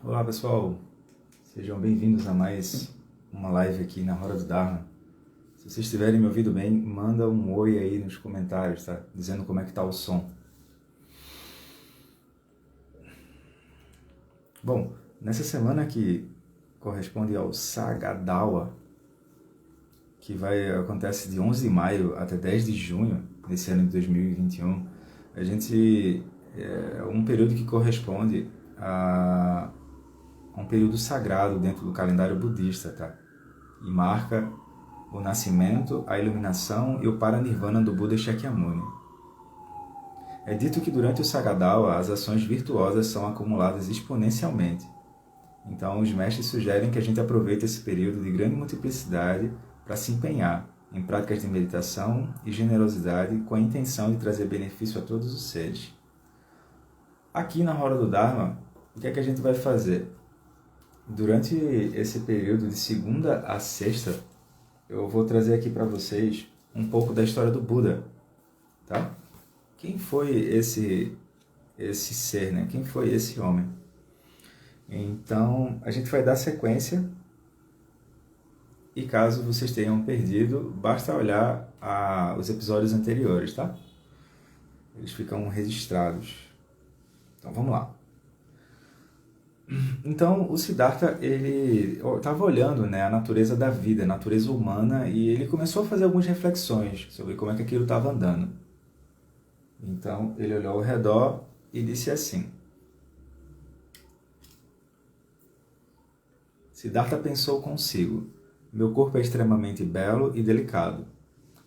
Olá pessoal, sejam bem-vindos a mais uma live aqui na Hora do Dharma. Se vocês estiverem me ouvindo bem, manda um oi aí nos comentários, tá? Dizendo como é que tá o som. Bom, nessa semana que corresponde ao Sagadawa, que acontece de 11 de maio até 10 de junho desse ano de 2021, é um período que corresponde a um período sagrado dentro do calendário budista, tá? E marca o nascimento, a iluminação e o paranirvana do Buda Shakyamuni. É dito que durante o Sagadawa as ações virtuosas são acumuladas exponencialmente. Então os mestres sugerem que a gente aproveite esse período de grande multiplicidade para se empenhar em práticas de meditação e generosidade com a intenção de trazer benefício a todos os seres. Aqui na Roda do Dharma, o que é que a gente vai fazer? Durante esse período de segunda a sexta, eu vou trazer aqui para vocês um pouco da história do Buda, tá? Quem foi esse ser, né? Quem foi esse homem? Então, a gente vai dar sequência e caso vocês tenham perdido, basta olhar os episódios anteriores, tá? Eles ficam registrados. Então, vamos lá. Então, o Siddhartha, ele estava olhando, né, a natureza da vida, a natureza humana, e ele começou a fazer algumas reflexões sobre como é que aquilo estava andando. Então, ele olhou ao redor e disse assim: Siddhartha pensou consigo, meu corpo é extremamente belo e delicado.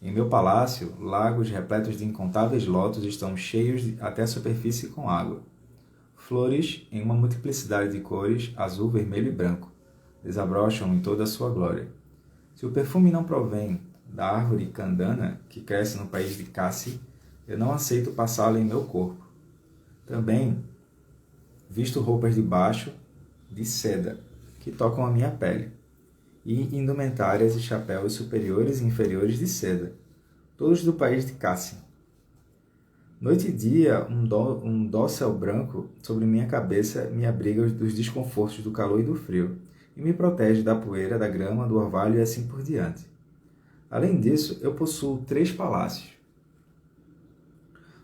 Em meu palácio, lagos repletos de incontáveis lótus estão cheios até a superfície com água. Flores, em uma multiplicidade de cores, azul, vermelho e branco, desabrocham em toda a sua glória. Se o perfume não provém da árvore candana, que cresce no país de Kasi, eu não aceito passá-la em meu corpo. Também visto roupas de baixo de seda, que tocam a minha pele, e indumentárias e chapéus superiores e inferiores de seda, todos do país de Kasi. Noite e dia, um dócil branco sobre minha cabeça me abriga dos desconfortos do calor e do frio, e me protege da poeira, da grama, do orvalho e assim por diante. Além disso, eu possuo 3 palácios.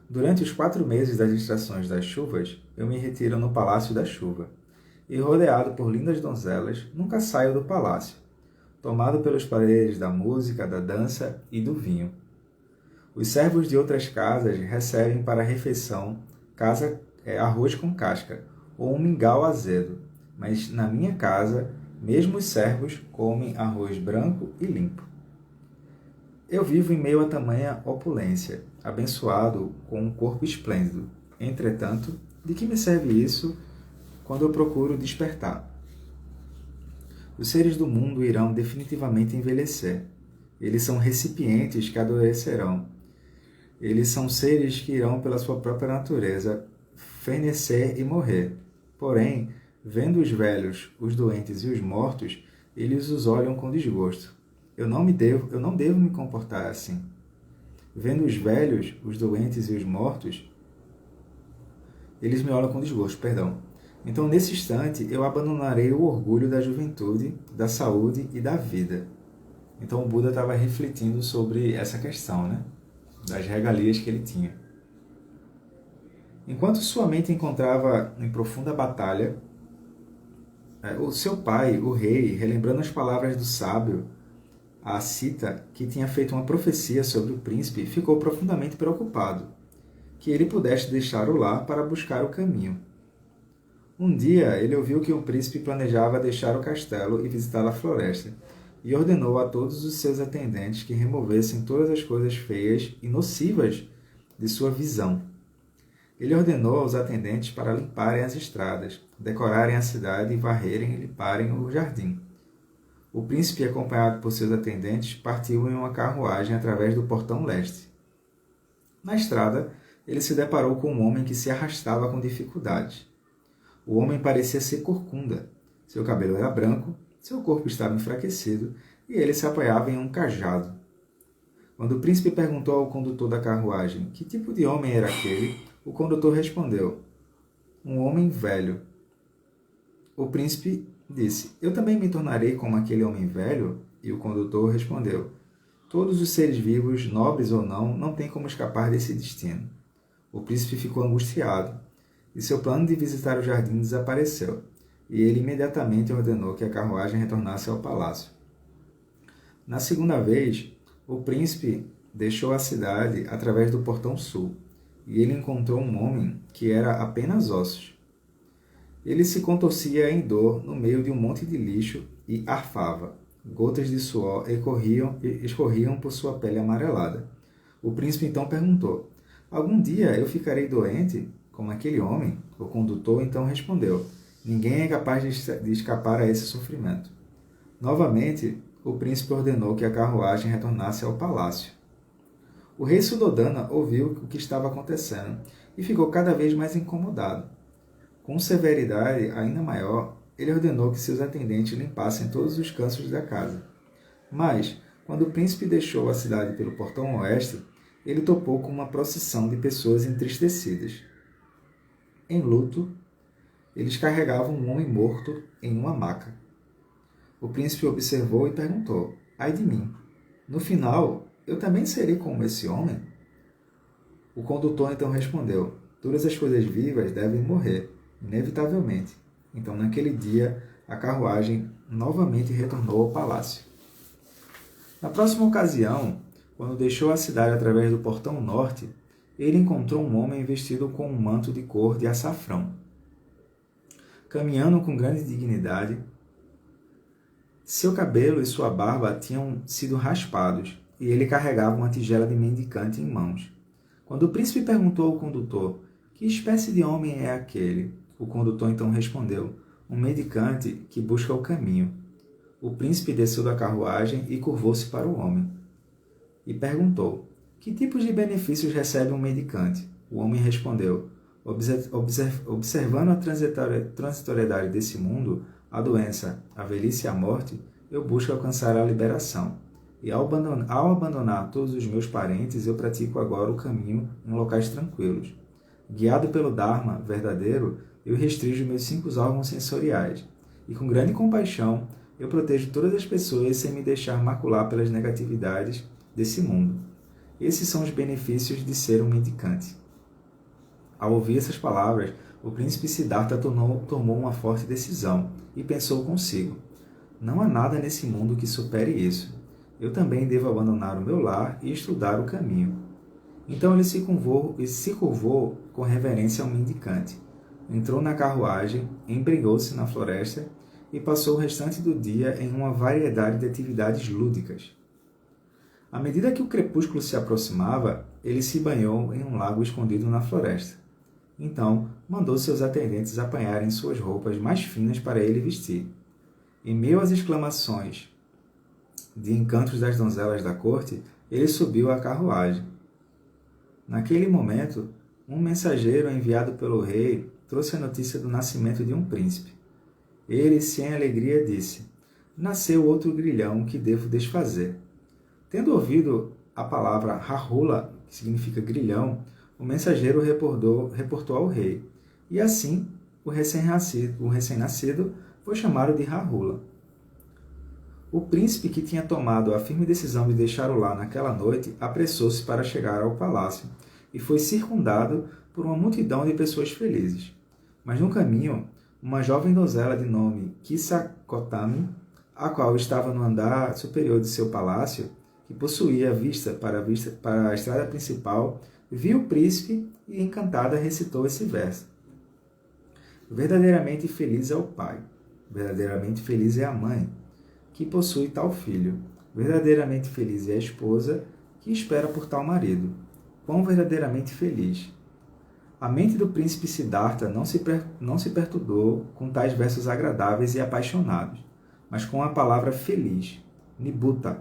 Durante os 4 meses das estações das chuvas, eu me retiro no Palácio da Chuva, e rodeado por lindas donzelas, nunca saio do palácio, tomado pelos prazeres da música, da dança e do vinho. Os servos de outras casas recebem para a refeição arroz com casca ou um mingau azedo, mas na minha casa, mesmo os servos comem arroz branco e limpo. Eu vivo em meio a tamanha opulência, abençoado com um corpo esplêndido. Entretanto, de que me serve isso quando eu procuro despertar? Os seres do mundo irão definitivamente envelhecer. Eles são recipientes que adoecerão. Eles são seres que irão, pela sua própria natureza, fenecer e morrer. Porém, vendo os velhos, os doentes e os mortos, eles os olham com desgosto. Eu não devo me comportar assim. Vendo os velhos, os doentes e os mortos, eles me olham com desgosto, perdão. Então, nesse instante, eu abandonarei o orgulho da juventude, da saúde e da vida. Então, o Buda estava refletindo sobre essa questão, né? Das regalias que ele tinha. Enquanto sua mente encontrava em profunda batalha, o seu pai, o rei, relembrando as palavras do sábio, a Sita, que tinha feito uma profecia sobre o príncipe, ficou profundamente preocupado, que ele pudesse deixar o lar para buscar o caminho. Um dia, ele ouviu que o príncipe planejava deixar o castelo e visitar a floresta, e ordenou a todos os seus atendentes que removessem todas as coisas feias e nocivas de sua visão. Ele ordenou aos atendentes para limparem as estradas, decorarem a cidade e varrerem e limparem o jardim. O príncipe, acompanhado por seus atendentes, partiu em uma carruagem através do portão leste. Na estrada, ele se deparou com um homem que se arrastava com dificuldade. O homem parecia ser corcunda. Seu cabelo era branco, seu corpo estava enfraquecido e ele se apoiava em um cajado. Quando o príncipe perguntou ao condutor da carruagem que tipo de homem era aquele, o condutor respondeu: um homem velho. O príncipe disse: Eu também me tornarei como aquele homem velho? E o condutor respondeu: Todos os seres vivos, nobres ou não têm como escapar desse destino. O príncipe ficou angustiado, e seu plano de visitar o jardim desapareceu, e ele imediatamente ordenou que a carruagem retornasse ao palácio. Na segunda vez, o príncipe deixou a cidade através do portão sul, e ele encontrou um homem que era apenas ossos. Ele se contorcia em dor no meio de um monte de lixo e arfava. Gotas de suor escorriam por sua pele amarelada. O príncipe então perguntou: Algum dia eu ficarei doente, como aquele homem? O condutor então respondeu: Ninguém é capaz de escapar a esse sofrimento. Novamente, o príncipe ordenou que a carruagem retornasse ao palácio. O rei Suddhodana ouviu o que estava acontecendo e ficou cada vez mais incomodado. Com severidade ainda maior, ele ordenou que seus atendentes limpassem todos os cantos da casa. Mas, quando o príncipe deixou a cidade pelo portão oeste, ele topou com uma procissão de pessoas entristecidas. Em luto, eles carregavam um homem morto em uma maca. O príncipe observou e perguntou: Ai de mim, no final, eu também serei como esse homem? O condutor então respondeu: Todas as coisas vivas devem morrer, inevitavelmente. Então, naquele dia, a carruagem novamente retornou ao palácio. Na próxima ocasião, quando deixou a cidade através do portão norte, ele encontrou um homem vestido com um manto de cor de açafrão. Caminhando com grande dignidade, seu cabelo e sua barba tinham sido raspados, e ele carregava uma tigela de mendicante em mãos. Quando o príncipe perguntou ao condutor: Que espécie de homem é aquele? O condutor então respondeu: Um mendicante que busca o caminho. O príncipe desceu da carruagem e curvou-se para o homem. E perguntou: Que tipos de benefícios recebe um mendicante? O homem respondeu: Observando a transitoriedade desse mundo, a doença, a velhice e a morte, eu busco alcançar a liberação. E ao abandonar todos os meus parentes, eu pratico agora o caminho em locais tranquilos. Guiado pelo Dharma verdadeiro, eu restringo meus 5 órgãos sensoriais. E com grande compaixão, eu protejo todas as pessoas sem me deixar macular pelas negatividades desse mundo. Esses são os benefícios de ser um mendicante. Ao ouvir essas palavras, o príncipe Siddhartha tomou uma forte decisão e pensou consigo: Não há nada nesse mundo que supere isso. Eu também devo abandonar o meu lar e estudar o caminho. Então ele se curvou com reverência ao mendicante. Entrou na carruagem, embrenhou-se na floresta e passou o restante do dia em uma variedade de atividades lúdicas. À medida que o crepúsculo se aproximava, ele se banhou em um lago escondido na floresta. Então, mandou seus atendentes apanharem suas roupas mais finas para ele vestir. Em meio às exclamações de encantos das donzelas da corte, ele subiu à carruagem. Naquele momento, um mensageiro enviado pelo rei trouxe a notícia do nascimento de um príncipe. Ele, sem alegria, disse: Nasceu outro grilhão que devo desfazer. Tendo ouvido a palavra Rahula, que significa grilhão, o mensageiro reportou ao rei, e assim o recém-nascido foi chamado de Rahula. O príncipe, que tinha tomado a firme decisão de deixar o lar naquela noite, apressou-se para chegar ao palácio e foi circundado por uma multidão de pessoas felizes. Mas no caminho, uma jovem donzela de nome Kisakotami, a qual estava no andar superior de seu palácio, que possuía vista para a estrada principal, viu o príncipe e, encantada, recitou esse verso: Verdadeiramente feliz é o pai, verdadeiramente feliz é a mãe, que possui tal filho. Verdadeiramente feliz é a esposa, que espera por tal marido. Quão verdadeiramente feliz! A mente do príncipe Siddhartha não se perturbou com tais versos agradáveis e apaixonados, mas com a palavra feliz, Nibbutta.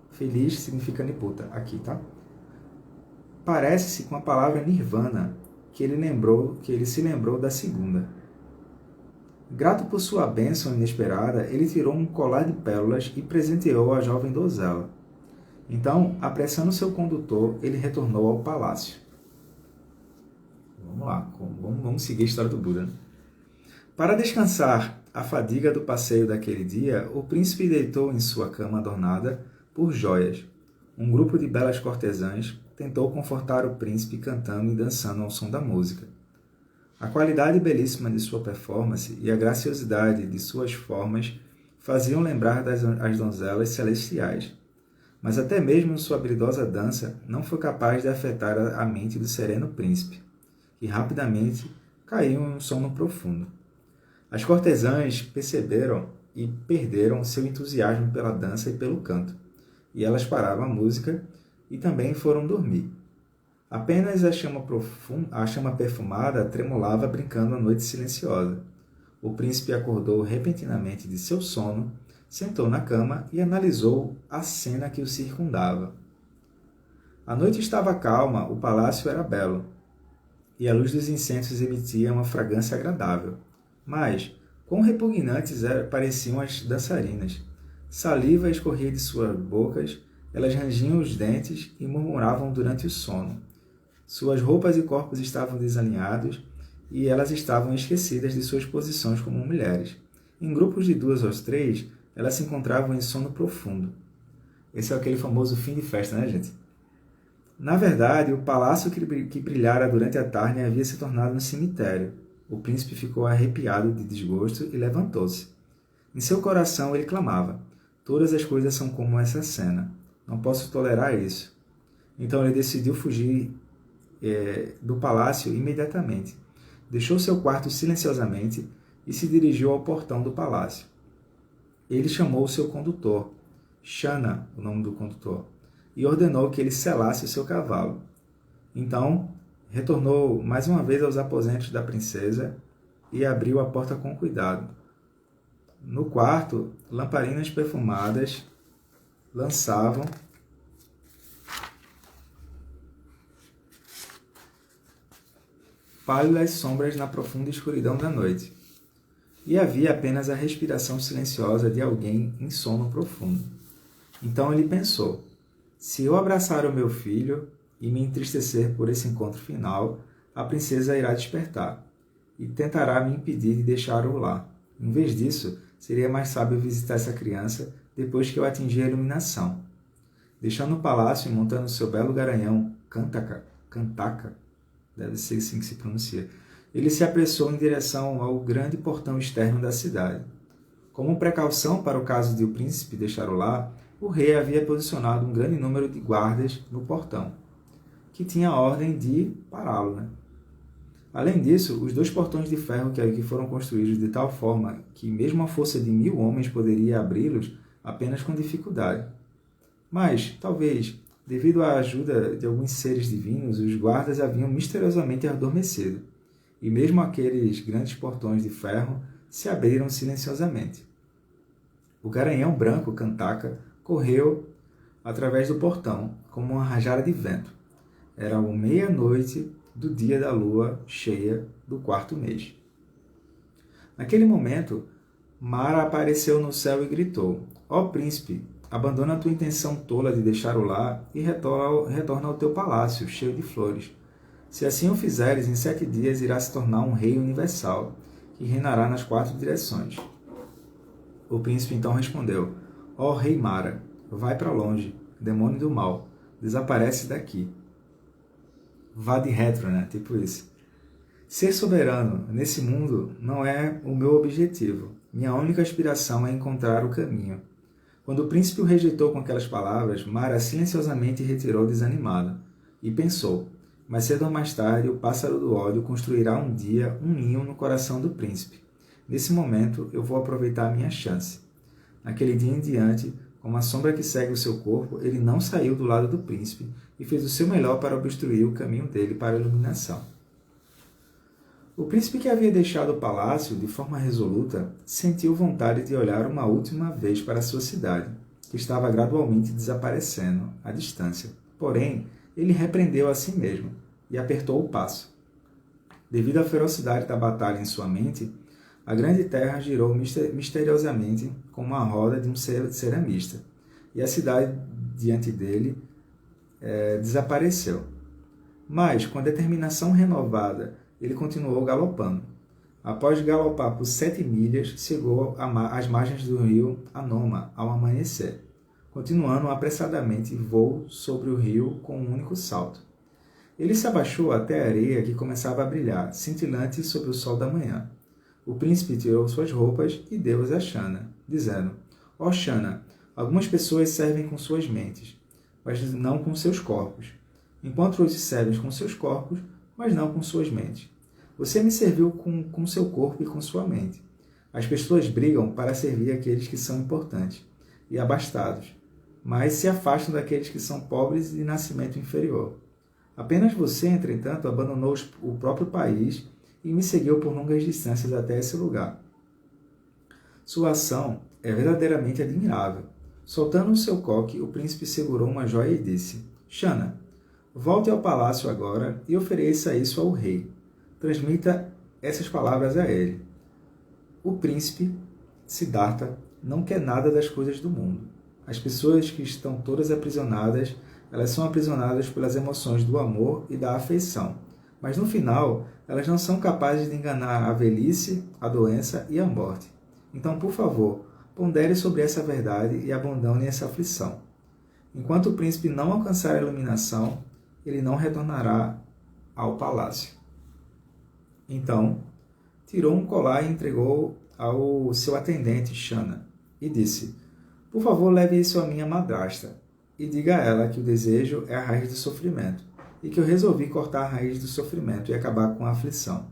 Feliz significa Nibbutta, aqui, tá? Parece-se com a palavra Nirvana, que ele se lembrou da segunda. Grato por sua bênção inesperada, ele tirou um colar de pérolas e presenteou a jovem donzela. Então, apressando seu condutor, ele retornou ao palácio. Vamos lá, vamos seguir a história do Buda, né? Para descansar a fadiga do passeio daquele dia, o príncipe deitou em sua cama adornada por joias. Um grupo de belas cortesãs tentou confortar o príncipe cantando e dançando ao som da música. A qualidade belíssima de sua performance e a graciosidade de suas formas faziam lembrar as donzelas celestiais. Mas até mesmo sua habilidosa dança não foi capaz de afetar a mente do sereno príncipe, que rapidamente caiu em um sono profundo. As cortesãs perceberam e perderam seu entusiasmo pela dança e pelo canto, e elas pararam a música e também foram dormir. Apenas a chama perfumada tremulava brincando a noite silenciosa. O príncipe acordou repentinamente de seu sono, sentou na cama e analisou a cena que o circundava. A noite estava calma, o palácio era belo, e a luz dos incensos emitia uma fragrância agradável. Mas, quão repugnantes pareciam as dançarinas! Saliva escorria de suas bocas, elas rangiam os dentes e murmuravam durante o sono. Suas roupas e corpos estavam desalinhados e elas estavam esquecidas de suas posições como mulheres. Em grupos de 2 ou 3, elas se encontravam em sono profundo. Esse é aquele famoso fim de festa, né, gente? Na verdade, o palácio que brilhara durante a tarde havia se tornado um cemitério. O príncipe ficou arrepiado de desgosto e levantou-se. Em seu coração ele clamava: todas as coisas são como essa cena. Não posso tolerar isso. Então ele decidiu fugir do palácio imediatamente. Deixou seu quarto silenciosamente e se dirigiu ao portão do palácio. Ele chamou seu condutor, Shana, o nome do condutor, e ordenou que ele selasse o seu cavalo. Então, retornou mais uma vez aos aposentos da princesa e abriu a porta com cuidado. No quarto, lamparinas perfumadas lançavam pálidas sombras na profunda escuridão da noite, e havia apenas a respiração silenciosa de alguém em sono profundo. Então ele pensou: se eu abraçar o meu filho e me entristecer por esse encontro final, a princesa irá despertar e tentará me impedir de deixá-lo lá. Em vez disso, seria mais sábio visitar essa criança depois que eu atingir a iluminação. Deixando o palácio e montando seu belo garanhão Kantaka, deve ser assim que se pronuncia, ele se apressou em direção ao grande portão externo da cidade. Como precaução para o caso de o príncipe deixá-lo lá, o rei havia posicionado um grande número de guardas no portão, que tinha a ordem de pará-lo, né? Além disso, os 2 portões de ferro que foram construídos de tal forma que mesmo a força de 1000 homens poderia abri-los apenas com dificuldade. Mas, talvez, devido à ajuda de alguns seres divinos, os guardas haviam misteriosamente adormecido, e mesmo aqueles grandes portões de ferro se abriram silenciosamente. O garanhão branco Kantaka correu através do portão como uma rajada de vento. Era a meia-noite do dia da lua cheia do 4º mês. Naquele momento, Mara apareceu no céu e gritou: ó príncipe, abandona a tua intenção tola de deixar-o lá e retorna ao teu palácio, cheio de flores. Se assim o fizeres, em 7 dias irá se tornar um rei universal, que reinará nas 4 direções. O príncipe então respondeu: ó rei Mara, vai para longe, demônio do mal, desaparece daqui. Vá de retro, né? Tipo isso. Ser soberano nesse mundo não é o meu objetivo. Minha única aspiração é encontrar o caminho. Quando o príncipe o rejeitou com aquelas palavras, Mara silenciosamente retirou desanimada e pensou: mais cedo ou mais tarde, o pássaro do ódio construirá um dia um ninho no coração do príncipe. Nesse momento, eu vou aproveitar a minha chance. Naquele dia em diante, como a sombra que segue o seu corpo, ele não saiu do lado do príncipe e fez o seu melhor para obstruir o caminho dele para a iluminação. O príncipe, que havia deixado o palácio de forma resoluta, sentiu vontade de olhar uma última vez para a sua cidade, que estava gradualmente desaparecendo à distância. Porém, ele repreendeu a si mesmo e apertou o passo. Devido à ferocidade da batalha em sua mente, a grande terra girou misteriosamente como a roda de um ceramista, e a cidade diante dele desapareceu. Mas, com a determinação renovada, ele continuou galopando. Após galopar por 7 milhas, chegou às margens do rio Anoma ao amanhecer, continuando apressadamente voo sobre o rio com um único salto. Ele se abaixou até a areia que começava a brilhar, cintilante sob o sol da manhã. O príncipe tirou suas roupas e deu-as a Shana, dizendo: Ó Shana, algumas pessoas servem com suas mentes, mas não com seus corpos, enquanto outros servem com seus corpos, mas não com suas mentes. Você me serviu com seu corpo e com sua mente. As pessoas brigam para servir aqueles que são importantes e abastados, mas se afastam daqueles que são pobres e de nascimento inferior. Apenas você, entretanto, abandonou o próprio país e me seguiu por longas distâncias até esse lugar. Sua ação é verdadeiramente admirável. Soltando o seu coque, o príncipe segurou uma joia e disse: Shana, volte ao palácio agora e ofereça isso ao rei. Transmita essas palavras a ele. O príncipe, Siddhartha, não quer nada das coisas do mundo. As pessoas que estão todas aprisionadas, elas são aprisionadas pelas emoções do amor e da afeição. Mas no final, elas não são capazes de enganar a velhice, a doença e a morte. Então, por favor, pondere sobre essa verdade e abandone essa aflição. Enquanto o príncipe não alcançar a iluminação, ele não retornará ao palácio. Então, tirou um colar e entregou ao seu atendente, Shana, e disse: Por favor, leve isso à minha madrasta, e diga a ela que o desejo é a raiz do sofrimento, e que eu resolvi cortar a raiz do sofrimento e acabar com a aflição.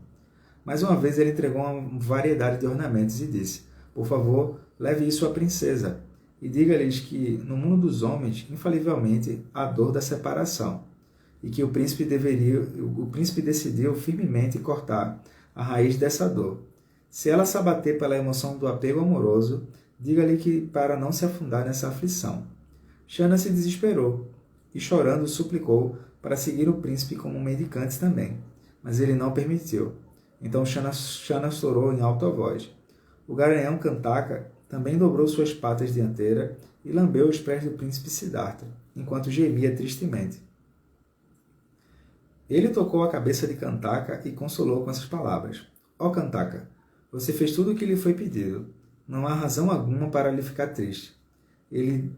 Mais uma vez, ele entregou uma variedade de ornamentos e disse: Por favor, leve isso à princesa, e diga-lhes que, no mundo dos homens, infalivelmente, há dor da separação, e que o príncipe decidiu firmemente cortar a raiz dessa dor. Se ela se abater pela emoção do apego amoroso, diga-lhe que para não se afundar nessa aflição. Shana se desesperou e, chorando, suplicou para seguir o príncipe como um mendicante também, mas ele não permitiu. Então Shana chorou em alta voz. O garanhão Kantaka também dobrou suas patas dianteiras e lambeu os pés do príncipe Siddhartha, enquanto gemia tristemente. Ele tocou a cabeça de Kantaka e consolou com essas palavras: Ó Kantaka, você fez tudo o que lhe foi pedido. Não há razão alguma para lhe ficar triste. Ele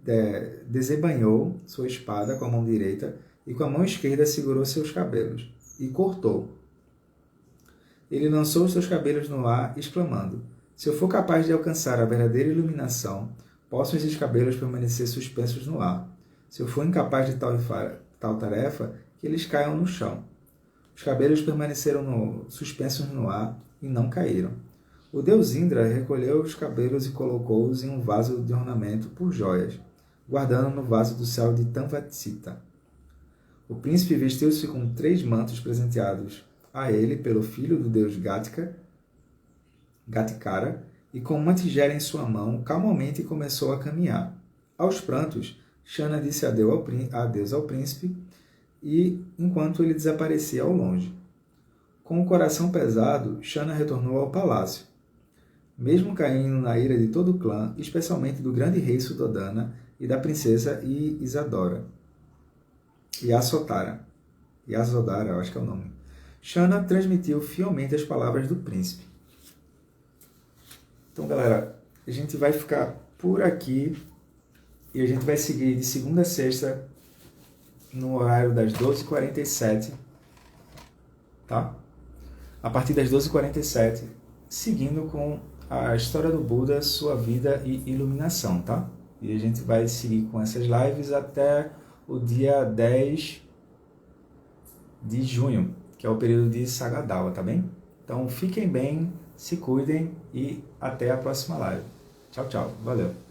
desembainhou sua espada com a mão direita e com a mão esquerda segurou seus cabelos e cortou. Ele lançou os seus cabelos no ar, exclamando: Se eu for capaz de alcançar a verdadeira iluminação, possam esses cabelos permanecer suspensos no ar. Se eu for incapaz de tal tarefa, que eles caiam no chão. Os cabelos permaneceram suspensos no ar e não caíram. O deus Indra recolheu os cabelos e colocou-os em um vaso de ornamento por joias, guardando no vaso do céu de Tamvatsita. O príncipe vestiu-se com 3 mantos presenteados a ele pelo filho do deus Gatikara, e com uma tigela em sua mão, calmamente começou a caminhar. Aos prantos, Shana disse adeus ao príncipe, e enquanto ele desaparecia ao longe. Com o coração pesado, Shana retornou ao palácio. Mesmo caindo na ira de todo o clã, especialmente do grande rei Suddhodana e da princesa Yasodhara, eu acho que é o nome, Shana transmitiu fielmente as palavras do príncipe. Então, galera, a gente vai ficar por aqui e a gente vai seguir de segunda a sexta no horário das 12h47, tá? A partir das 12h47, seguindo com a história do Buda, sua vida e iluminação, tá? E a gente vai seguir com essas lives até o dia 10 de junho, que é o período de Sagadawa, tá bem? Então, fiquem bem, se cuidem e até a próxima live. Tchau, tchau. Valeu.